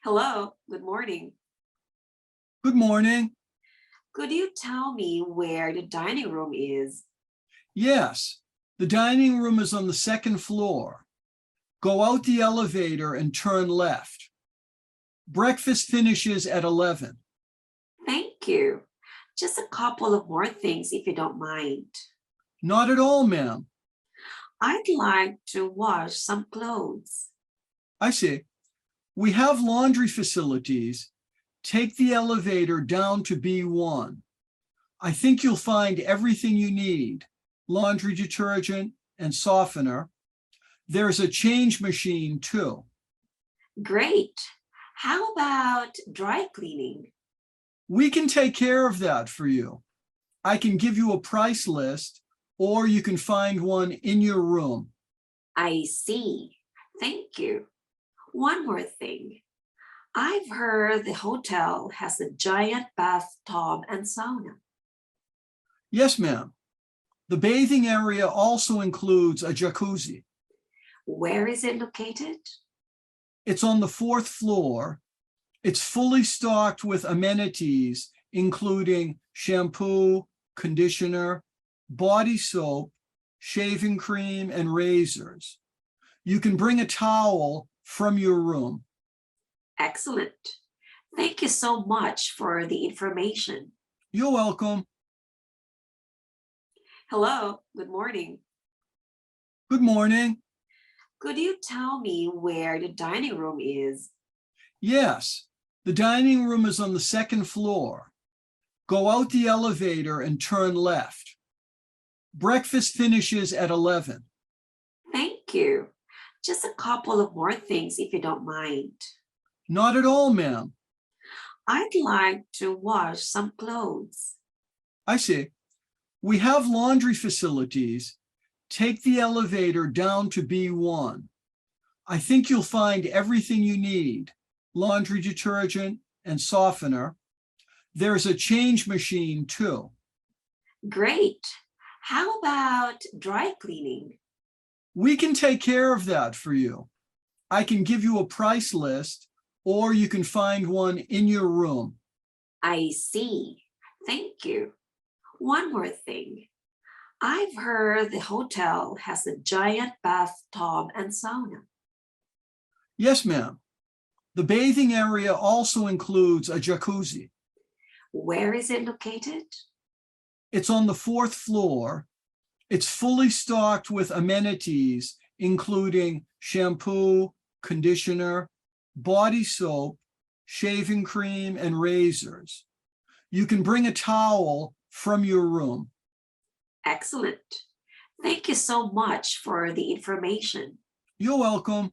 Hello, good morning. Good morning. Could you tell me where the dining room is? Yes, the dining room is on the second floor. Go out the elevator and turn left. Breakfast finishes at 11. Thank you. Just a couple of more things if you don't mind. Not at all, ma'am. I'd like to wash some clothes. I see. We have laundry facilities. Take the elevator down to B1. I think you'll find everything you need: laundry detergent and softener. There's a change machine too. Great. How about dry cleaning? We can take care of that for you. I can give you a price list, or you can find one in your room. I see. Thank you. One more thing. I've heard the hotel has a giant bathtub and sauna. Yes, ma'am. The bathing area also includes a jacuzzi. Where is it located? It's on the fourth floor. It's fully stocked with amenities, including shampoo, conditioner, body soap, shaving cream, and razors. You can bring a towel from your room. Excellent. Thank you so much for the information. You're welcome. Hello, good morning. Good morning. Could you tell me where the dining room is? Yes, the dining room is on the second floor. Go out the elevator and turn left. Breakfast finishes at 11. Thank you. Just a couple of more things if you don't mind. Not at all, ma'am. I'd like to wash some clothes. I see. We have laundry facilities. Take the elevator down to B1. I think you'll find everything you need: laundry detergent and softener. There's a change machine too. Great. How about dry cleaning? We can take care of that for you. I can give you a price list, or you can find one in your room. I see. Thank you. One more thing. I've heard the hotel has a giant bathtub and sauna. Yes, ma'am. The bathing area also includes a jacuzzi. Where is it located? It's on the fourth floor. It's fully stocked with amenities, including shampoo, conditioner, body soap, shaving cream, and razors. You can bring a towel from your room. Excellent. Thank you so much for the information. You're welcome.